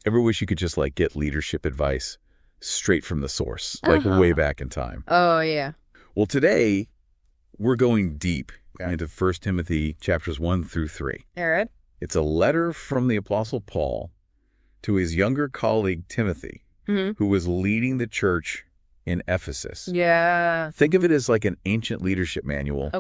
Ever wish you could just like get leadership advice straight from the source, like way back in time? Oh, yeah. Well, today we're going deep into 1 Timothy chapters 1 through 3. All right. It's a letter from the Apostle Paul to his younger colleague Timothy, who was leading the church in Ephesus. Yeah. Think of it as like an ancient leadership manual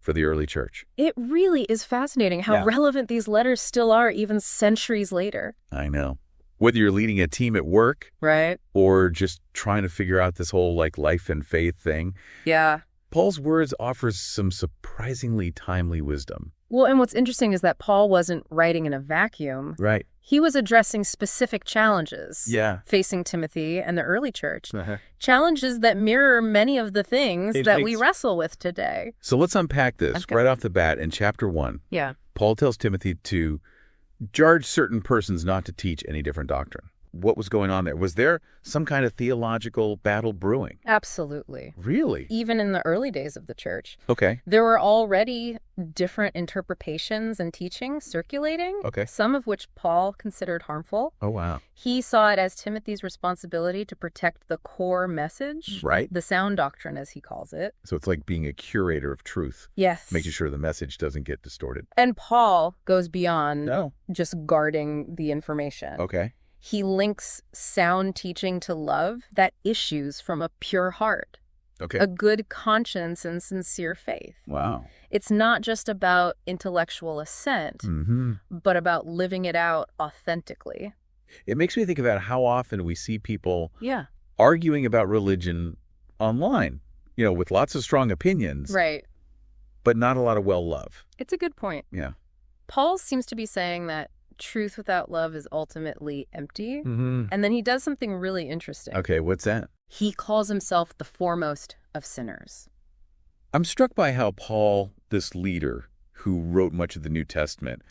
for the early church. It really is fascinating how relevant these letters still are even centuries later. I know. Whether you're leading a team at work, right, or just trying to figure out this whole like life and faith thing. Yeah. Paul's words offers some surprisingly timely wisdom. Well, and what's interesting is that Paul wasn't writing in a vacuum. Right. He was addressing specific challenges facing Timothy and the early church. Challenges that mirror many of the things that we wrestle with today. So let's unpack this right off the bat. In chapter 1, Paul tells Timothy to charge certain persons not to teach any different doctrine. What was going on there? Was there some kind of theological battle brewing? Absolutely. Really? Even in the early days of the church. Okay. There were already different interpretations and teachings circulating, some of which Paul considered harmful. Oh, wow. He saw it as Timothy's responsibility to protect the core message, the sound doctrine, as he calls it. So it's like being a curator of truth. Yes. Making sure the message doesn't get distorted. And Paul goes beyond just guarding the information. Okay. He links sound teaching to love that issues from a pure heart, a good conscience and sincere faith. Wow. It's not just about intellectual assent, but about living it out authentically. It makes me think about how often we see people arguing about religion online, you know, with lots of strong opinions, but not a lot of love. It's a good point. Yeah. Paul seems to be saying that truth without love is ultimately empty. And then he does something really interesting. Okay, what's that? He calls himself the foremost of sinners. I'm struck by how Paul, this leader who wrote much of the New Testament,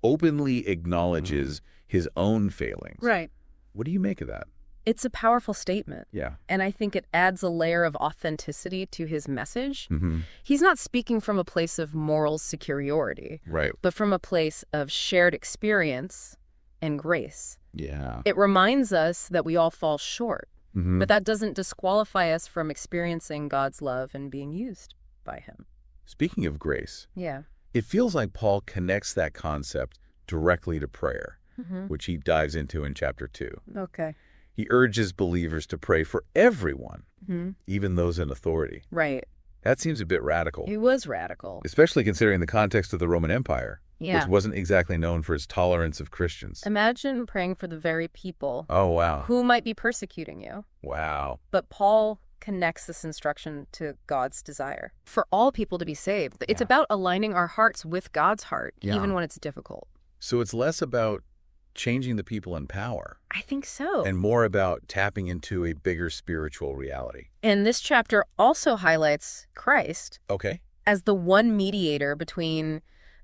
openly acknowledges his own failings. Right. What do you make of that? It's a powerful statement. Yeah. And I think it adds a layer of authenticity to his message. He's not speaking from a place of moral superiority, but from a place of shared experience and grace. Yeah. It reminds us that we all fall short, but that doesn't disqualify us from experiencing God's love and being used by him. Speaking of grace, it feels like Paul connects that concept directly to prayer, which he dives into in chapter 2. Okay. He urges believers to pray for everyone, even those in authority. Right. That seems a bit radical. It was radical. Especially considering the context of the Roman Empire, which wasn't exactly known for its tolerance of Christians. Imagine praying for the very people who might be persecuting you. Wow. But Paul connects this instruction to God's desire for all people to be saved. It's about aligning our hearts with God's heart, even when it's difficult. So it's less about changing the people in power. I think so. And more about tapping into a bigger spiritual reality. And this chapter also highlights Christ as the one mediator between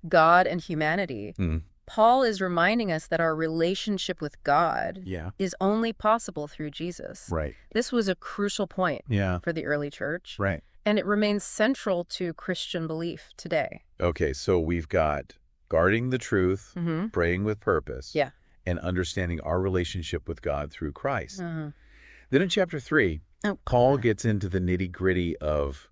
God and humanity. Paul is reminding us that our relationship with God is only possible through Jesus. Right. This was a crucial point for the early church. Right. And it remains central to Christian belief today. Okay, so we've got guarding the truth, praying with purpose, and understanding our relationship with God through Christ. Then in chapter 3, Paul gets into the nitty-gritty of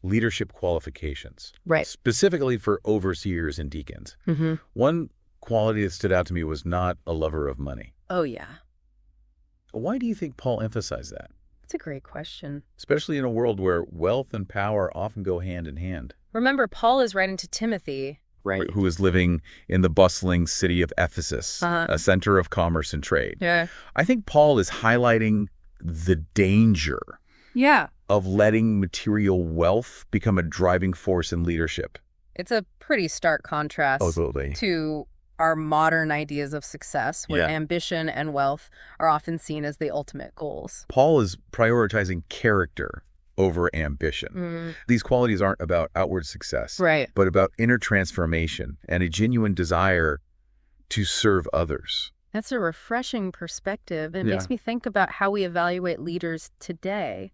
leadership qualifications, specifically for overseers and deacons. One quality that stood out to me was not a lover of money. Oh, yeah. Why do you think Paul emphasized that? That's a great question. Especially in a world where wealth and power often go hand in hand. Remember, Paul is writing to Timothy, who is living in the bustling city of Ephesus, a center of commerce and trade. I think Paul is highlighting the danger of letting material wealth become a driving force in leadership. It's a pretty stark contrast to our modern ideas of success, where ambition and wealth are often seen as the ultimate goals. Paul is prioritizing character over ambition. These qualities aren't about outward success, but about inner transformation and a genuine desire to serve others. That's a refreshing perspective. It makes me think about how we evaluate leaders today.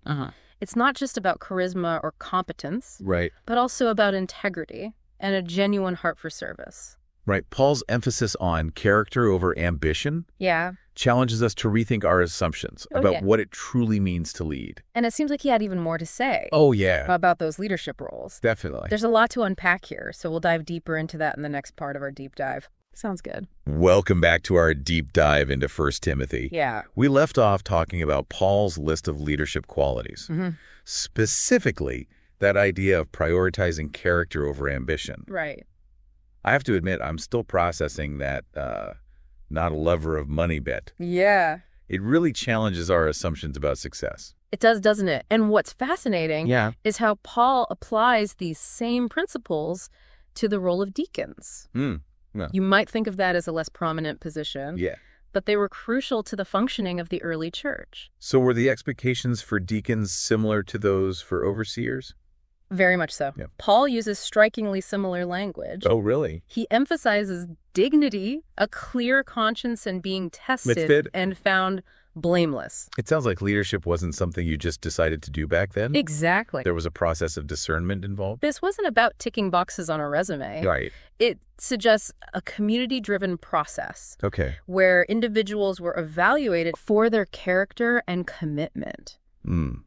It's not just about charisma or competence, but also about integrity and a genuine heart for service. Right. Paul's emphasis on character over ambition challenges us to rethink our assumptions about what it truly means to lead. And it seems like he had even more to say about those leadership roles. Definitely. There's a lot to unpack here, so we'll dive deeper into that in the next part of our deep dive. Sounds good. Welcome back to our deep dive into 1 Timothy. Yeah. We left off talking about Paul's list of leadership qualities, specifically that idea of prioritizing character over ambition. Right. I have to admit, I'm still processing that not a lover of money bit. Yeah. It really challenges our assumptions about success. It does, doesn't it? And what's fascinating is how Paul applies these same principles to the role of deacons. Yeah. You might think of that as a less prominent position. Yeah. But they were crucial to the functioning of the early church. So were the expectations for deacons similar to those for overseers? Very much so. Yeah. Paul uses strikingly similar language. Oh, really? He emphasizes dignity, a clear conscience, and being tested and found blameless. It sounds like leadership wasn't something you just decided to do back then. Exactly. There was a process of discernment involved. This wasn't about ticking boxes on a resume. Right. It suggests a community-driven process. Okay. Where individuals were evaluated for their character and commitment.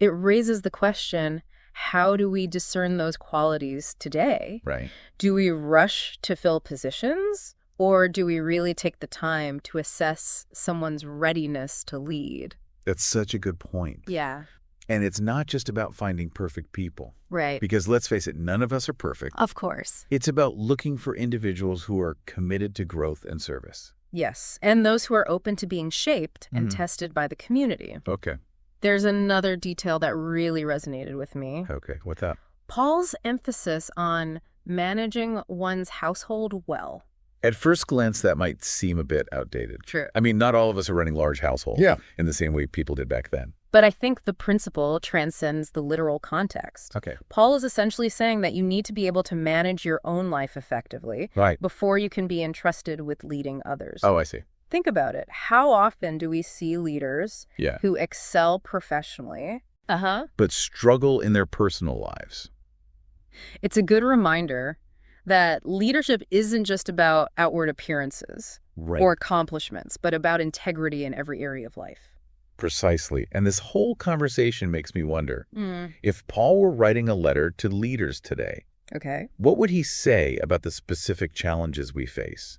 It raises the question, how do we discern those qualities today? Right. Do we rush to fill positions, or do we really take the time to assess someone's readiness to lead? That's such a good point. Yeah. And it's not just about finding perfect people. Right. Because let's face it, none of us are perfect. Of course. It's about looking for individuals who are committed to growth and service. Yes. And those who are open to being shaped and tested by the community. Okay. There's another detail that really resonated with me. Okay, what's that? Paul's emphasis on managing one's household well. At first glance, that might seem a bit outdated. True. I mean, not all of us are running large households in the same way people did back then. But I think the principle transcends the literal context. Okay. Paul is essentially saying that you need to be able to manage your own life effectively before you can be entrusted with leading others. Oh, I see. Think about it. How often do we see leaders who excel professionally, but struggle in their personal lives? It's a good reminder that leadership isn't just about outward appearances or accomplishments, but about integrity in every area of life. Precisely. And this whole conversation makes me wonder, if Paul were writing a letter to leaders today, what would he say about the specific challenges we face?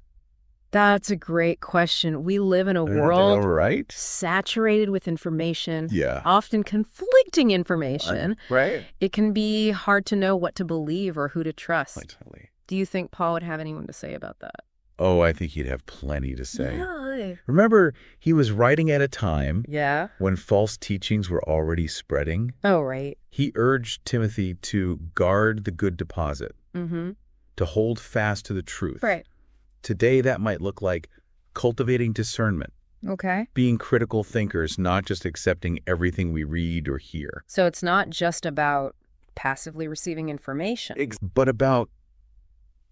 That's a great question. We live in a world saturated with information, often conflicting information. It can be hard to know what to believe or who to trust. Do you think Paul would have anyone to say about that? Oh, I think he'd have plenty to say. Remember, he was writing at a time when false teachings were already spreading. Oh, right. He urged Timothy to guard the good deposit, to hold fast to the truth. Today, that might look like cultivating discernment. Being critical thinkers, not just accepting everything we read or hear. So it's not just about passively receiving information. But about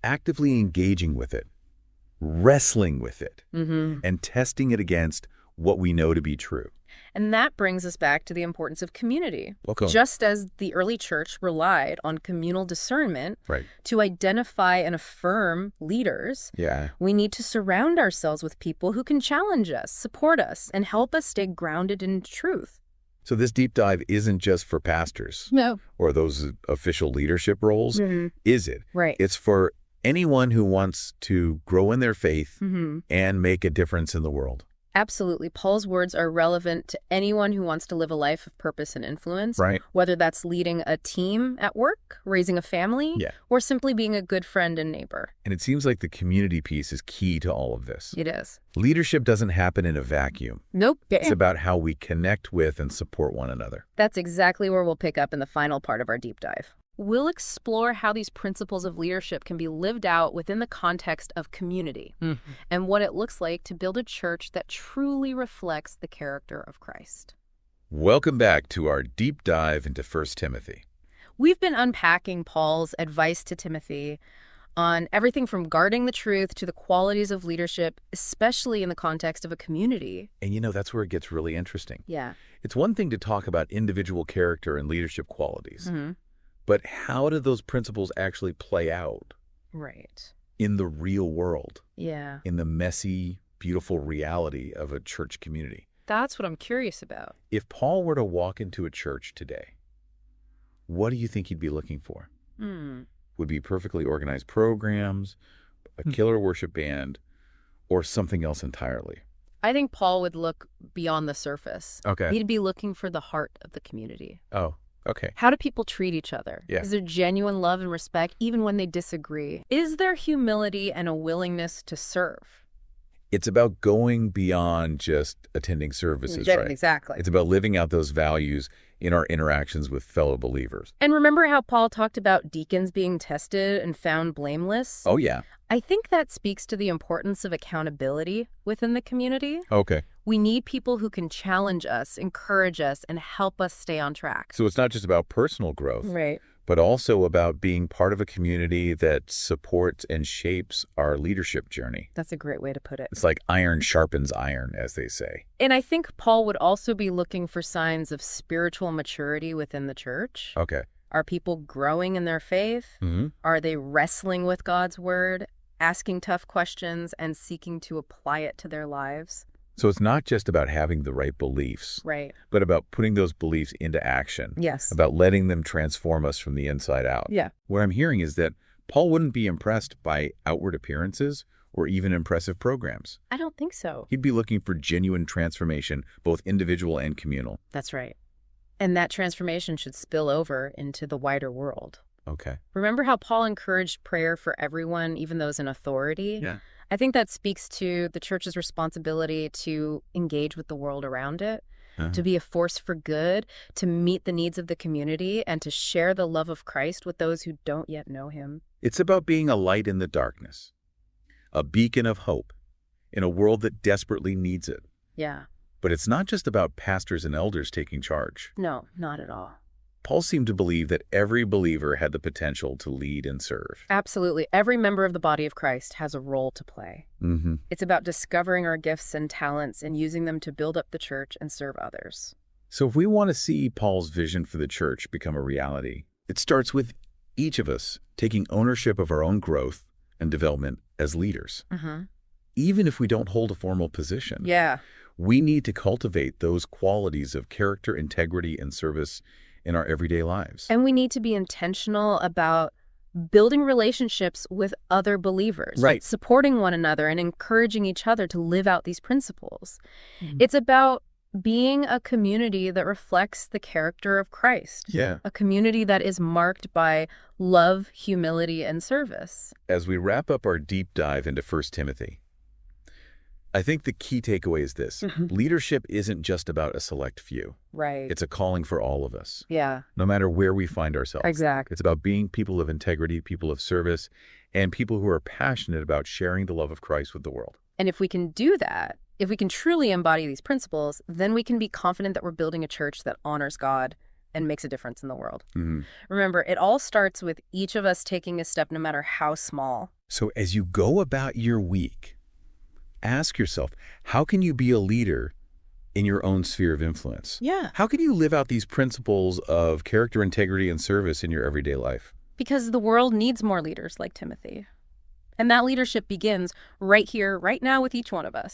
actively engaging with it, wrestling with it, and testing it against what we know to be true. And that brings us back to the importance of community. Okay. Just as the early church relied on communal discernment to identify and affirm leaders, we need to surround ourselves with people who can challenge us, support us, and help us stay grounded in truth. So this deep dive isn't just for pastors or those official leadership roles, is it? It's for anyone who wants to grow in their faith and make a difference in the world. Absolutely. Paul's words are relevant to anyone who wants to live a life of purpose and influence, whether that's leading a team at work, raising a family, or simply being a good friend and neighbor. And it seems like the community piece is key to all of this. It is. Leadership doesn't happen in a vacuum. Nope. It's about how we connect with and support one another. That's exactly where we'll pick up in the final part of our deep dive. We'll explore how these principles of leadership can be lived out within the context of community and what it looks like to build a church that truly reflects the character of Christ. Welcome back to our deep dive into 1 Timothy. We've been unpacking Paul's advice to Timothy on everything from guarding the truth to the qualities of leadership, especially in the context of a community. And you know, that's where it gets really interesting. Yeah. It's one thing to talk about individual character and leadership qualities. But how do those principles actually play out? Right. in the real world. Yeah. In the messy, beautiful reality of a church community. That's what I'm curious about. If Paul were to walk into a church today, what do you think he'd be looking for? Would be perfectly organized programs, a killer worship band, or something else entirely? I think Paul would look beyond the surface. Okay. He'd be looking for the heart of the community. Oh, okay. How do people treat each other? Yeah. Is there genuine love and respect even when they disagree? Is there humility and a willingness to serve? It's about going beyond just attending services, right? Exactly. It's about living out those values in our interactions with fellow believers. And remember how Paul talked about deacons being tested and found blameless? Oh, yeah. I think that speaks to the importance of accountability within the community. Okay. We need people who can challenge us, encourage us, and help us stay on track. So it's not just about personal growth, Right. but also about being part of a community that supports and shapes our leadership journey. That's a great way to put it. It's like iron sharpens iron, as they say. And I think Paul would also be looking for signs of spiritual maturity within the church. Okay. Are people growing in their faith? Mm-hmm. Are they wrestling with God's word, asking tough questions, and seeking to apply it to their lives? So it's not just about having the right beliefs, Right. but about putting those beliefs into action. Yes. About letting them transform us from the inside out. Yeah. What I'm hearing is that Paul wouldn't be impressed by outward appearances or even impressive programs. I don't think so. He'd be looking for genuine transformation, both individual and communal. That's right. And that transformation should spill over into the wider world. Okay. Remember how Paul encouraged prayer for everyone, even those in authority? Yeah. I think that speaks to the church's responsibility to engage with the world around it, to be a force for good, to meet the needs of the community, and to share the love of Christ with those who don't yet know him. It's about being a light in the darkness, a beacon of hope in a world that desperately needs it. Yeah. But it's not just about pastors and elders taking charge. No, not at all. Paul seemed to believe that every believer had the potential to lead and serve. Absolutely. Every member of the body of Christ has a role to play. Mm-hmm. It's about discovering our gifts and talents and using them to build up the church and serve others. So if we want to see Paul's vision for the church become a reality, it starts with each of us taking ownership of our own growth and development as leaders. Mm-hmm. Even if we don't hold a formal position. Yeah. We need to cultivate those qualities of character, integrity, and service in our everyday lives. And we need to be intentional about building relationships with other believers, right? Supporting one another and encouraging each other to live out these principles. Mm-hmm. It's about being a community that reflects the character of Christ. Yeah. A community that is marked by love, humility, and service. As we wrap up our deep dive into 1 Timothy, I think the key takeaway is this. Leadership isn't just about a select few. Right. It's a calling for all of us. Yeah. No matter where we find ourselves. Exactly. It's about being people of integrity, people of service, and people who are passionate about sharing the love of Christ with the world. And if we can do that, if we can truly embody these principles, then we can be confident that we're building a church that honors God and makes a difference in the world. Mm-hmm. Remember, it all starts with each of us taking a step, no matter how small. So as you go about your week, ask yourself, how can you be a leader in your own sphere of influence? Yeah. How can you live out these principles of character, integrity, and service in your everyday life? Because the world needs more leaders like Timothy. And that leadership begins right here, right now with each one of us.